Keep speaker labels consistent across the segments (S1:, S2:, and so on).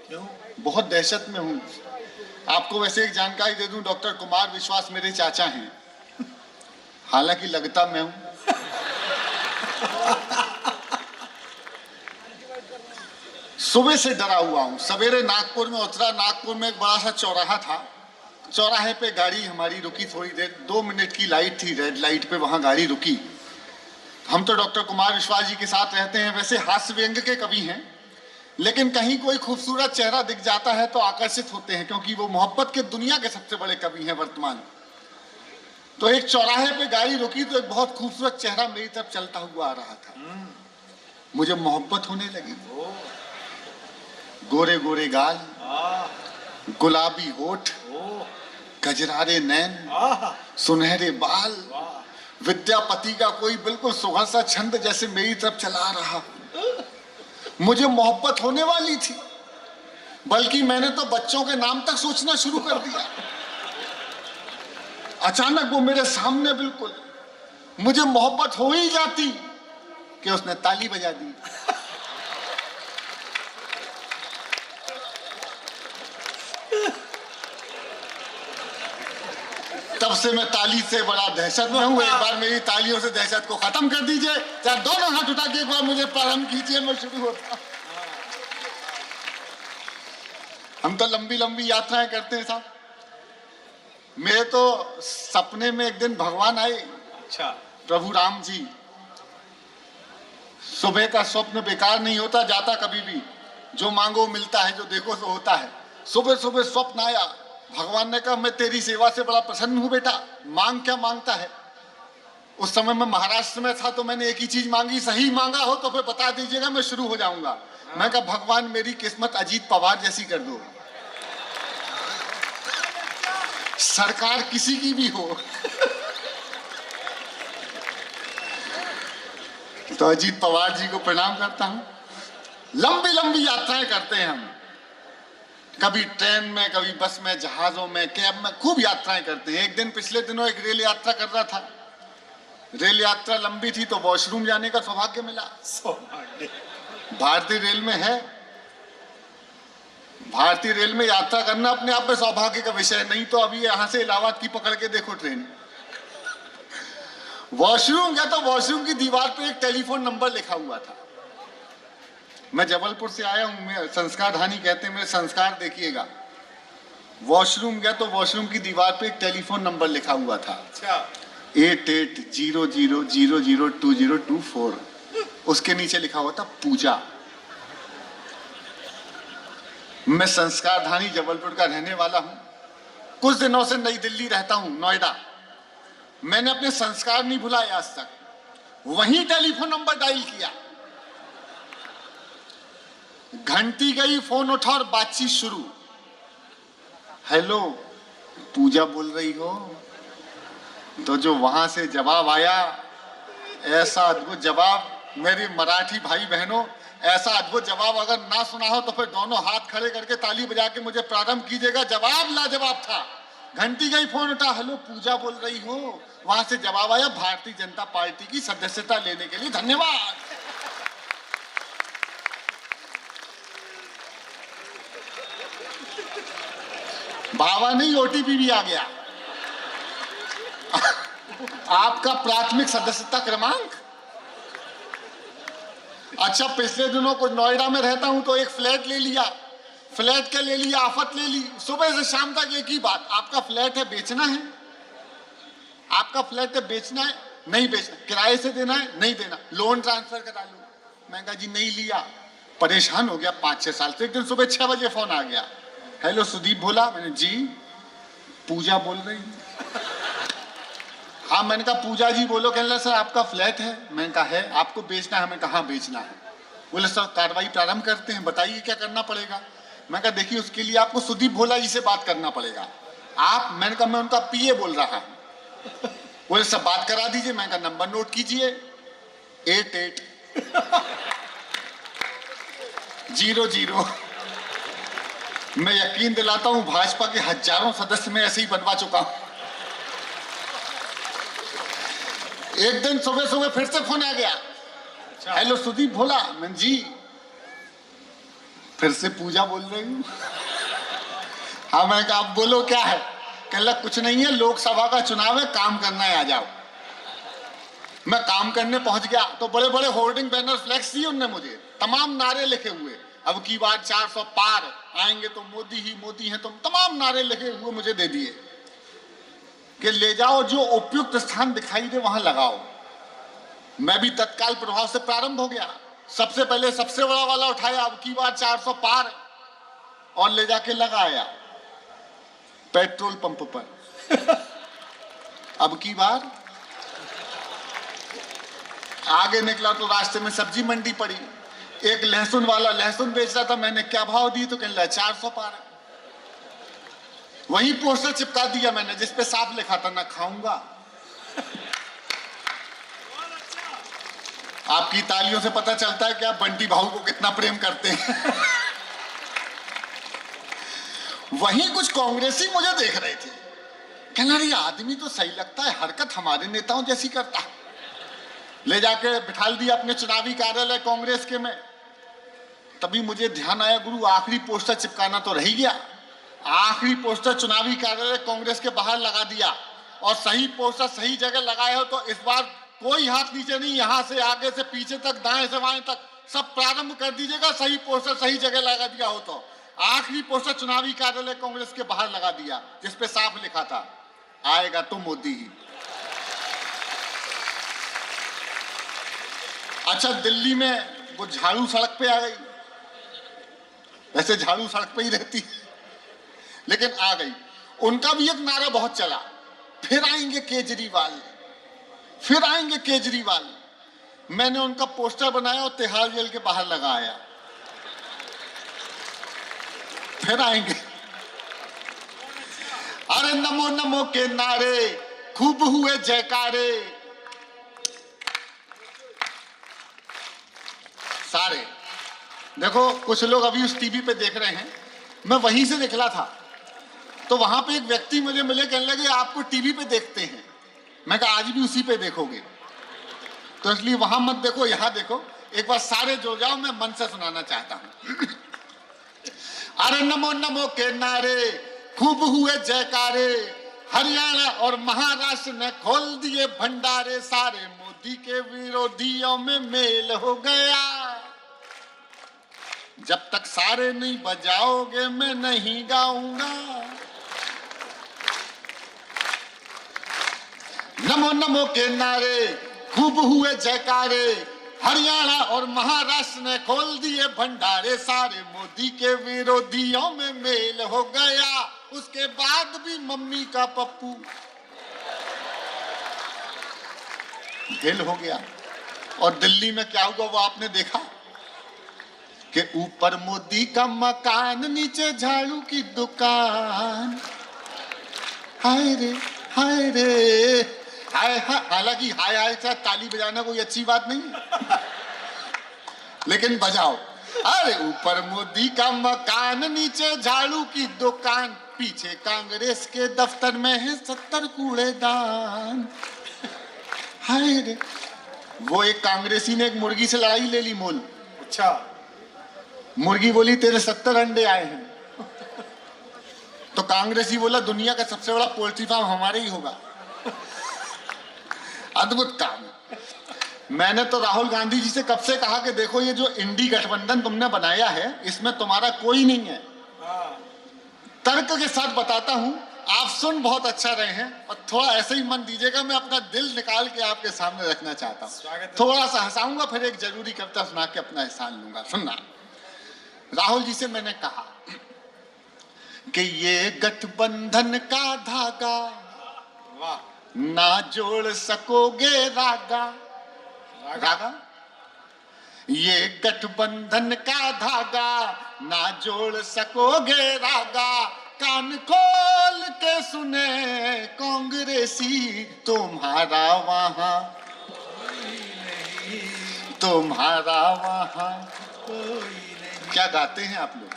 S1: क्यों?
S2: बहुत दहशत में हूँ। आपको वैसे एक जानकारी दे दूं, डॉक्टर कुमार विश्वास मेरे चाचा हैं, हालांकि लगता मैं हूं। सुबह से डरा हुआ हूं। सवेरे नागपुर में उतरा, नागपुर में एक बड़ा सा चौराहा था, चौराहे पे गाड़ी हमारी रुकी थोड़ी देर, 2 मिनट की लाइट थी, रेड लाइट पे वहां गाड़ी रुकी। हम तो डॉक्टर कुमार विश्वास जी के साथ रहते हैं, वैसे हास्य व्यंग के कवि हैं, लेकिन कहीं कोई खूबसूरत चेहरा दिख जाता है तो आकर्षित होते हैं, क्योंकि वो मोहब्बत के दुनिया के सबसे बड़े कवि हैं वर्तमान। तो एक चौराहे पे गाड़ी रुकी तो एक बहुत खूबसूरत चेहरा मेरी तरफ चलता हुआ आ रहा था। मुझे मोहब्बत होने लगी। गोरे गोरे गाल, गुलाबी होठ, गजरारे नैन, सुनहरे बाल, विद्यापति का कोई बिल्कुल सुघड़ सा छंद जैसे मेरी तरफ चला रहा। मुझे मोहब्बत होने वाली थी, बल्कि मैंने तो बच्चों के नाम तक सोचना शुरू कर दिया। अचानक वो मेरे सामने बिल्कुल, मुझे मोहब्बत हो ही जाती कि उसने ताली बजा दी। तब से मैं ताली से बड़ा दहशत में हूं। एक बार मेरी तालियों से दहशत को खत्म कर दीजिए, चाहे दोनों हाथ उठा के एक बार मुझे प्रारंभ कीजिए, मैं शुरू होता। हम तो लंबी लंबी यात्राएं करते हैं साहब। मेरे तो सपने में एक दिन भगवान आए,
S1: अच्छा,
S2: प्रभु राम जी। सुबह का स्वप्न बेकार नहीं होता, जाता कभी भी। जो मांगो मिलता है, जो देखो सो होता है। सुबह सुबह स्वप्न आया, भगवान ने कहा मैं तेरी सेवा से बड़ा प्रसन्न हूं बेटा, मांग क्या मांगता है। उस समय मैं महाराष्ट्र में था, तो मैंने एक ही चीज मांगी, सही मांगा हो तो फिर बता दीजिएगा, मैं शुरू हो जाऊंगा। मैं कहा भगवान मेरी किस्मत अजीत पवार जैसी कर दो, सरकार किसी की भी हो। तो अजीत पवार जी को प्रणाम करता हूं। लंबी लंबी यात्राएं करते हैं हम, कभी ट्रेन में, कभी बस में, जहाजों में, कैब में, खूब यात्राएं करते हैं। एक दिन पिछले दिनों एक रेल यात्रा कर रहा था। रेल यात्रा लंबी थी तो वॉशरूम जाने का सौभाग्य मिला। भारतीय रेल में है, भारतीय रेल में यात्रा करना अपने आप में सौभाग्य का विषय नहीं, तो अभी यहां से इलाहाबाद की पकड़ के देखो ट्रेन। वॉशरूम गया तो वॉशरूम की दीवार पे एक टेलीफोन नंबर लिखा हुआ था। मैं जबलपुर से आया हूं, संस्कार धानी कहते हैं, मेरे संस्कार देखिएगा। वॉशरूम गया तो वॉशरूम की दीवार पे एक टेलीफोन नंबर लिखा हुआ था, 8800002024। उसके नीचे लिखा हुआ था पूजा। मैं संस्कार धानी जबलपुर का रहने वाला हूं, कुछ दिनों से नई दिल्ली रहता हूं, नोएडा। मैंने अपने संस्कार नहीं भुलाए आज तक। वही टेलीफोन नंबर डायल किया, घंटी गई, फोन उठा और बातचीत शुरू। हेलो, पूजा बोल रही हो? तो जो वहां से जवाब आया, ऐसा अद्भुत जवाब, मेरी मराठी भाई बहनों, ऐसा अद्भुत जवाब अगर ना सुना हो तो फिर दोनों हाथ खड़े करके ताली बजा के मुझे प्रारंभ कीजिएगा। जवाब लाजवाब था। घंटी गई, फोन उठा, हेलो पूजा बोल रही हो? वहां से जवाब आया, भारतीय जनता पार्टी की सदस्यता लेने के लिए धन्यवाद। बाबा नहीं, ओटीपी भी आ गया। आपका प्राथमिक सदस्यता क्रमांक। अच्छा, पिछले दिनों कुछ नोएडा में रहता हूं तो एक फ्लैट ले लिया, फ्लैट के ले लिया, आफत ले ली। सुबह से शाम तक एक ही बात, आपका फ्लैट है, बेचना है? आपका फ्लैट है, बेचना है? नहीं बेचना। किराए से देना है? नहीं देना। लोन ट्रांसफर करा लो। मैं कहा जी नहीं लिया। परेशान हो गया 5-6 साल से। एक दिन सुबह 6 बजे फोन आ गया, हेलो सुदीप बोला। मैंने जी पूजा बोल रही? हाँ। मैंने कहा पूजा जी बोलो। कहने लगा सर आपका फ्लैट है? मैंने कहा है। आपको बेचना है? मैं कहा बेचना है। बोले सर कार्रवाई प्रारंभ करते हैं, बताइए क्या करना पड़ेगा। मैं कहा देखिए उसके लिए आपको सुदीप भोला जी से बात करना पड़ेगा। आप? मैंने कहा मैं उनका पीए बोल रहा हूं। बोले सब बात करा दीजिए। मैंने कहा नंबर नोट कीजिए, 8800। मैं यकीन दिलाता हूं भाजपा के हजारों सदस्य में ऐसे ही बनवा चुका हूं। एक दिन सुबह सुबह फिर से फोन आ गया, हेलो सुदीप भोला। मैं जी फिर से पूजा बोल रही हूँ। हाँ, मैंने कहा आप बोलो क्या है। कह लगा कुछ नहीं है, लोकसभा का चुनाव है, काम करना है, आ जाओ। मैं काम करने पहुंच गया तो बड़े बड़े होर्डिंग बैनर फ्लैक्स दिए उनने मुझे, तमाम नारे लिखे हुए, अब की बार 400 पार, आएंगे तो मोदी ही मोदी हैं, तुम तमाम नारे लिखे हुए मुझे दे दिए कि ले जाओ, जो उपयुक्त स्थान दिखाई दे वहां लगाओ। मैं भी तत्काल प्रभाव से प्रारंभ हो गया, सबसे पहले सबसे बड़ा वाला उठाया, अब की बार 400 पार, और ले जाके लगाया पेट्रोल पंप पर। अब की बार आगे निकला तो रास्ते में सब्जी मंडी पड़ी, एक लहसुन वाला लहसुन बेच रहा था, मैंने क्या भाव दी तो कहने लगा 400 पार है। वही पोस्टर चिपका दिया मैंने जिसपे साफ लिखा था ना खाऊंगा। आपकी तालियों से पता चलता है कि आप बंटी भाऊ को कितना प्रेम करते हैं। वहीं कुछ कांग्रेसी मुझे देख रहे थे, कहना रही आदमी तो सही लगता है, हरकत हमारे नेताओं जैसी करता है। ले जाके बिठाल दिया अपने चुनावी कार्यालय कांग्रेस के में। तभी मुझे ध्यान आया, गुरु आखिरी पोस्टर चिपकाना तो रह ही गया। आखिरी पोस्टर चुनावी कार्यालय कांग्रेस के बाहर लगा दिया, और सही पोस्टर सही जगह लगाए हो तो इस बार कोई हाथ नीचे नहीं, यहां से आगे से पीछे तक, दाएं से बाएं तक सब प्रारंभ कर दीजिएगा, सही पोस्टर सही जगह लगा दिया हो तो। आखिरी पोस्टर चुनावी कार्यालय कांग्रेस के बाहर लगा दिया जिसपे साफ लिखा था, आएगा तो मोदी ही। अच्छा, दिल्ली में वो झाड़ू सड़क पे आ गई, वैसे झाड़ू सड़क पे ही रहती है, लेकिन आ गई। उनका भी एक नारा बहुत चला, फिर आएंगे केजरीवाल, फिर आएंगे केजरीवाल। मैंने उनका पोस्टर बनाया और तिहाड़ जेल के बाहर लगाया, फिर आएंगे। अरे नमो नमो के नारे, खूब हुए जयकारे सारे। देखो कुछ लोग अभी उस टीवी पे देख रहे हैं, मैं वहीं से निकला था तो वहां पे एक व्यक्ति मुझे मिले, कहने लगे आपको टीवी पे देखते हैं। मैं कहा आज भी उसी पे देखोगे, तो इसलिए वहां मत देखो, यहां देखो। एक बार सारे जुड़ जाओ, मैं मन से सुनाना चाहता हूं। अरे नमो नमो के नारे, खूब हुए जयकारे, हरियाणा और महाराष्ट्र ने खोल दिए भंडारे, सारे मोदी के विरोधियों में मेल हो गया। जब तक सारे नहीं बजाओगे मैं नहीं गाऊंगा। नमो नमो के नारे, खूब हुए जयकारे, हरियाणा और महाराष्ट्र ने खोल दिए भंडारे, सारे मोदी के विरोधियों में मेल हो गया। उसके बाद भी मम्मी का पप्पू हिल हो गया। और दिल्ली में क्या हुआ वो आपने देखा कि ऊपर मोदी का मकान, नीचे झाड़ू की दुकान। हाय रे हाय रे हाय। हालांकि हाय हाय से ताली बजाना कोई अच्छी बात नहीं है, लेकिन बजाओ। अरे ऊपर मोदी का मकान, नीचे झाड़ू की दुकान, पीछे कांग्रेस के दफ्तर में है 70 कूड़ेदान। हाय रे। वो एक कांग्रेसी ने एक मुर्गी से लड़ाई ले ली मोल। अच्छा, मुर्गी बोली तेरे 70 अंडे आए हैं, तो कांग्रेसी बोला दुनिया का सबसे बड़ा पोल्ट्री फार्म हमारे ही होगा। अद्भुत काम। मैंने तो राहुल गांधी जी से कब से कहा कि देखो ये जो इंडी गठबंधन तुमने बनाया है इसमें तुम्हारा कोई नहीं है। तर्क के साथ बताता हूं, आप सुन बहुत अच्छा रहे हैं, और थोड़ा ऐसे ही मन दीजिएगा, मैं अपना दिल निकाल के आपके सामने रखना चाहता हूं। थोड़ा सा हंसाऊंगा, फिर एक जरूरी कविता सुना के अपना एहसान लूंगा। सुनना, राहुल जी से मैंने कहा कि ये गठबंधन का धागा ना जोड़ सकोगे रागा। रागा, ये गठबंधन का धागा ना जोड़ सकोगे रागा। कान खोल के सुने कांग्रेसी, तुम्हारा वहां तुम्हारा वहां। क्या गाते हैं आप लोग,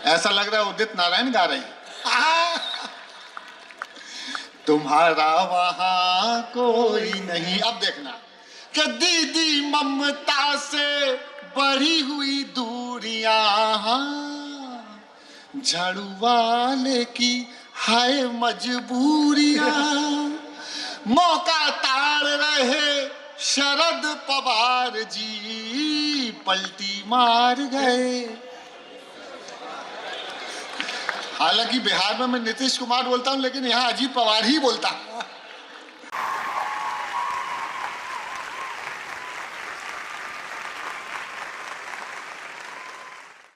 S2: ऐसा लग रहा है उदित नारायण गा रहे हैं। तुम्हारा वहां कोई नहीं। अब देखना कि दीदी ममता से बढ़ी हुई दूरियां, झाड़ू वाले की हाय मजबूरियां, मौका ताड़ रहे शरद पवार जी, पलटी मार गए। हालांकि बिहार में मैं नीतीश कुमार बोलता हूं, लेकिन यहां अजीत पवार ही बोलता हूं।